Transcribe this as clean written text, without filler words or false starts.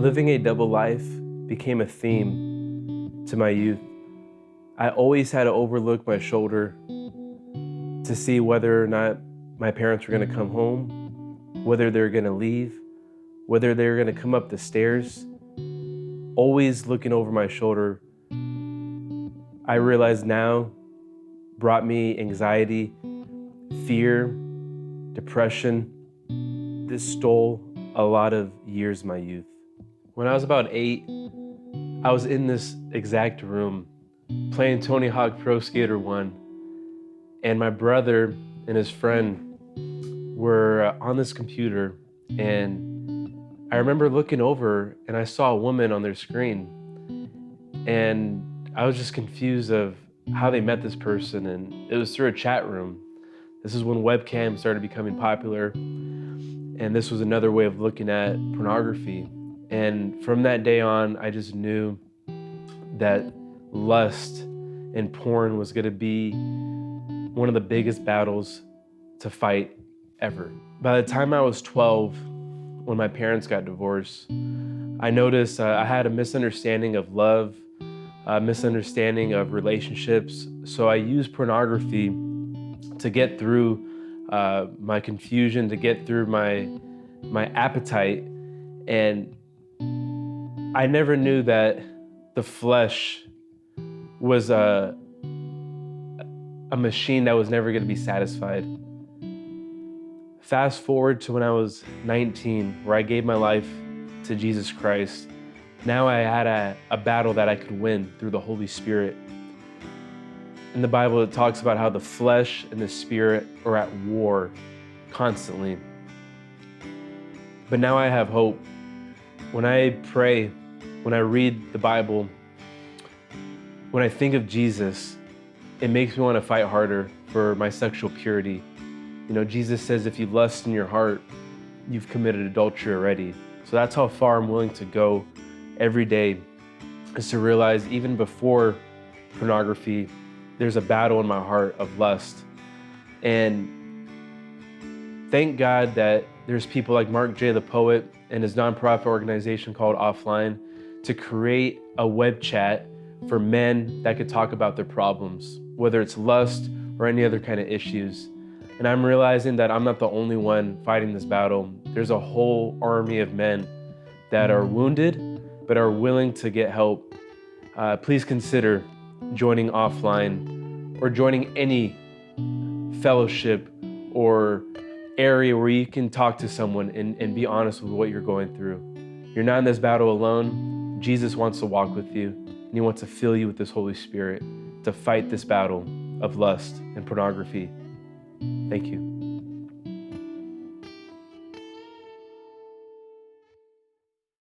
Living a double life became a theme to my youth. I always had to overlook my shoulder to see whether or not my parents were going to come home, whether they were going to leave, whether they were going to come up the stairs. Always looking over my shoulder, I realize now, brought me anxiety, fear, depression. This stole a lot of years of my youth. When I was about 8, I was in this exact room playing Tony Hawk Pro Skater 1, and my brother and his friend were on this computer, and I remember looking over and I saw a woman on their screen, and I was just confused of how they met this person, and it was through a chat room. This is when webcams started becoming popular, and this was another way of looking at pornography. And from that day on, I just knew that lust and porn was going to be one of the biggest battles to fight ever. By the time I was 12, when my parents got divorced, I noticed I had a misunderstanding of love, a misunderstanding of relationships. So I used pornography to get through my confusion, to get through my appetite. And I never knew that the flesh was a machine that was never going to be satisfied. Fast forward to when I was 19, where I gave my life to Jesus Christ. Now I had a battle that I could win through the Holy Spirit. In the Bible, it talks about how the flesh and the spirit are at war constantly. But now I have hope. When I pray, when I read the Bible, when I think of Jesus, it makes me want to fight harder for my sexual purity. You know, Jesus says if you lust in your heart, you've committed adultery already. So that's how far I'm willing to go every day, is to realize even before pornography, there's a battle in my heart of lust. And thank God that there's people like Mark J. the poet and his nonprofit organization called Offline to create a web chat for men that could talk about their problems, whether it's lust or any other kind of issues. And I'm realizing that I'm not the only one fighting this battle. There's a whole army of men that are wounded, but are willing to get help. Please consider joining Offline or joining any fellowship or area where you can talk to someone and be honest with what you're going through. You're not in this battle alone. Jesus wants to walk with you, and he wants to fill you with this Holy Spirit to fight this battle of lust and pornography. Thank you.